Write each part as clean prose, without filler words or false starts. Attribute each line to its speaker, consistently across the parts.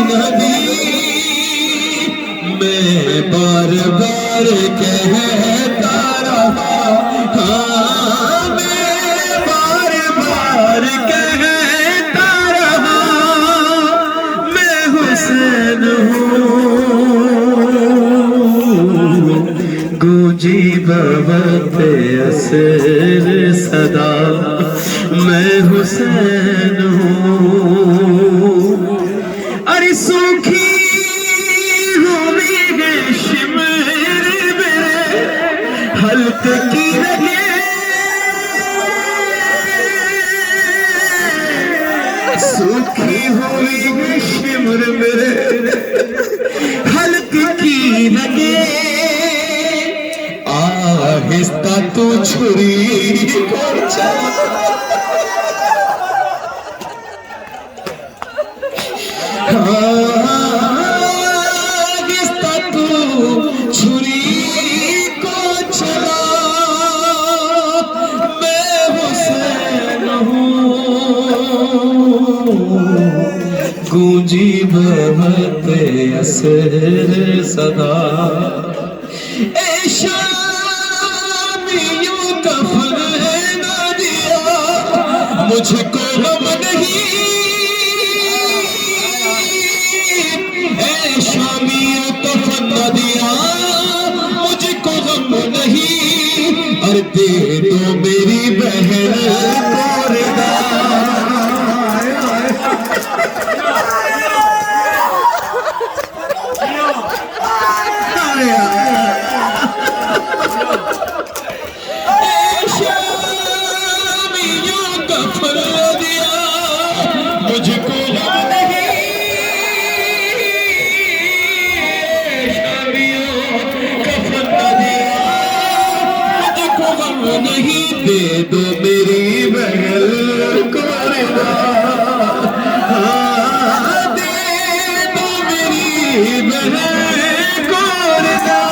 Speaker 1: नबी मैं बार बार कहता रहा, हाँ मैं बार बार कहता रहा, मैं हुसैन हूँ। गूंजी बवक्त असर सदा, मैं हुसैन हूँ। अरे सूखी हल्क की लगे, सूखी हुई शिमर मेरे हल्क की लगे, आहिस्ता तू छुरी को चला, आहिस्ता तू छुरी गूंजी बवक्त असर सदा। ए शामियों का फन न दिया मुझको गम नहीं, ए शामियों का फन न दिया मुझको गम नहीं, और दे दो मेरी बहन को रिदा। मुझको गम नहीं, शामियों का फन न दिया मुझको गम नहीं, दे दो मेरी बहन को रिदा, हाँ दे दो मेरी बहन को रिदा।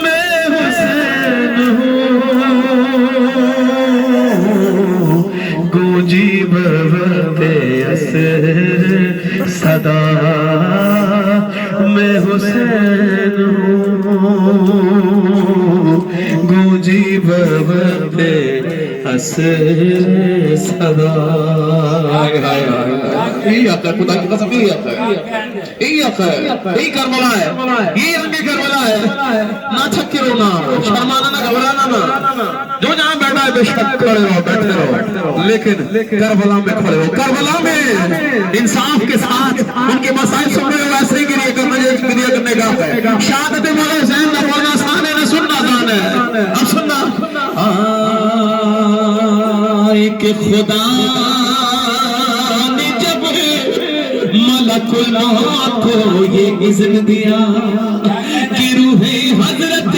Speaker 1: मैं हुसैन हूँ, गूंजी बवक्त असर सदा, मैं हुसैन हूँ। गूंजी बवक्त असर सदा। यही आता है, खुदा की कसम यही आता है, यही आता है, यही करबला है, यही रंगे करबला है। ना थके रोना, शर्माना ना, घबराना ना, जो जहाँ बैठा है बेशक खड़े रहो, बैठे रहो, लेकिन करबला में खड़े रहो। करबला में इंसाफ के साथ उनके मसाइल सुन रहे हो, वैसे ही गिरिया करने का शहादत मौला हुसैन न पढ़ना आसान है, न सुनना आसान है। अब सुनना, कि खुदा ने जब मलकुल मौत को ये इज़्न दिया कि रूहे हजरत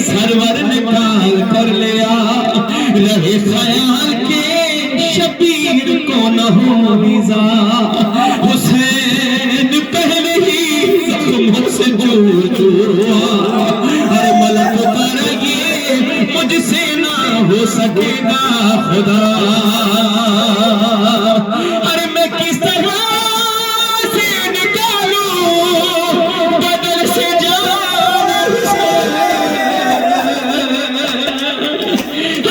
Speaker 1: सरवर निकाल कर लिया, रहे ख्याल के शबीर को न हो निज़ा, हुसैन पहले ही जख्मों से चूर हुआ, हर मलक पर ये मुझसे ना हो सकेगा खुदा। अरे मैं किस तरह से निकालूं बदल से जान,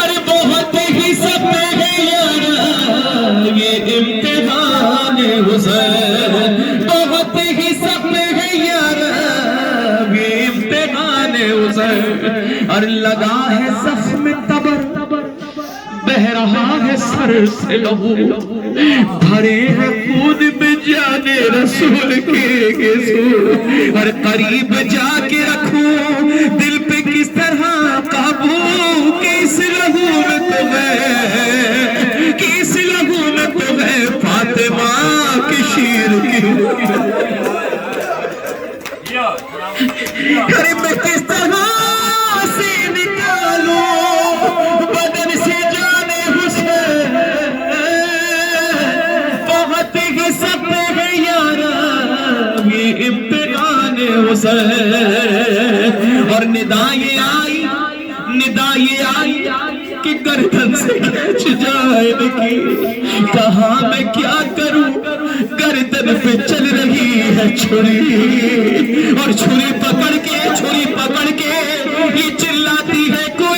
Speaker 1: अरे बहुत ही सपने हैं यार ये इम्तिहान हुसैन, बहुत ही सपने हैं यार ये इम्तिहान हुसैन। और लगा है ज़ख्म तबर, बह रहा है सर से लहू, भरे हैं खून में जाने रसूल के सूर। और करीब जाके रखूं दिल पे किस तरह काबू, किस लहू में तो है, किस लहू में तो है फातिमा की शीर की। अरे मैं किस तरह से निकालूं बदन से जाने हुसैन, बहुत ही सपने हैं यार ये इम्तिहान हुसैन। और निदा ये आई कि गर्दन से खींच जाए की, कहा मैं क्या करूं गर्दन पे चल रही है छुरी, और छुरी पकड़ के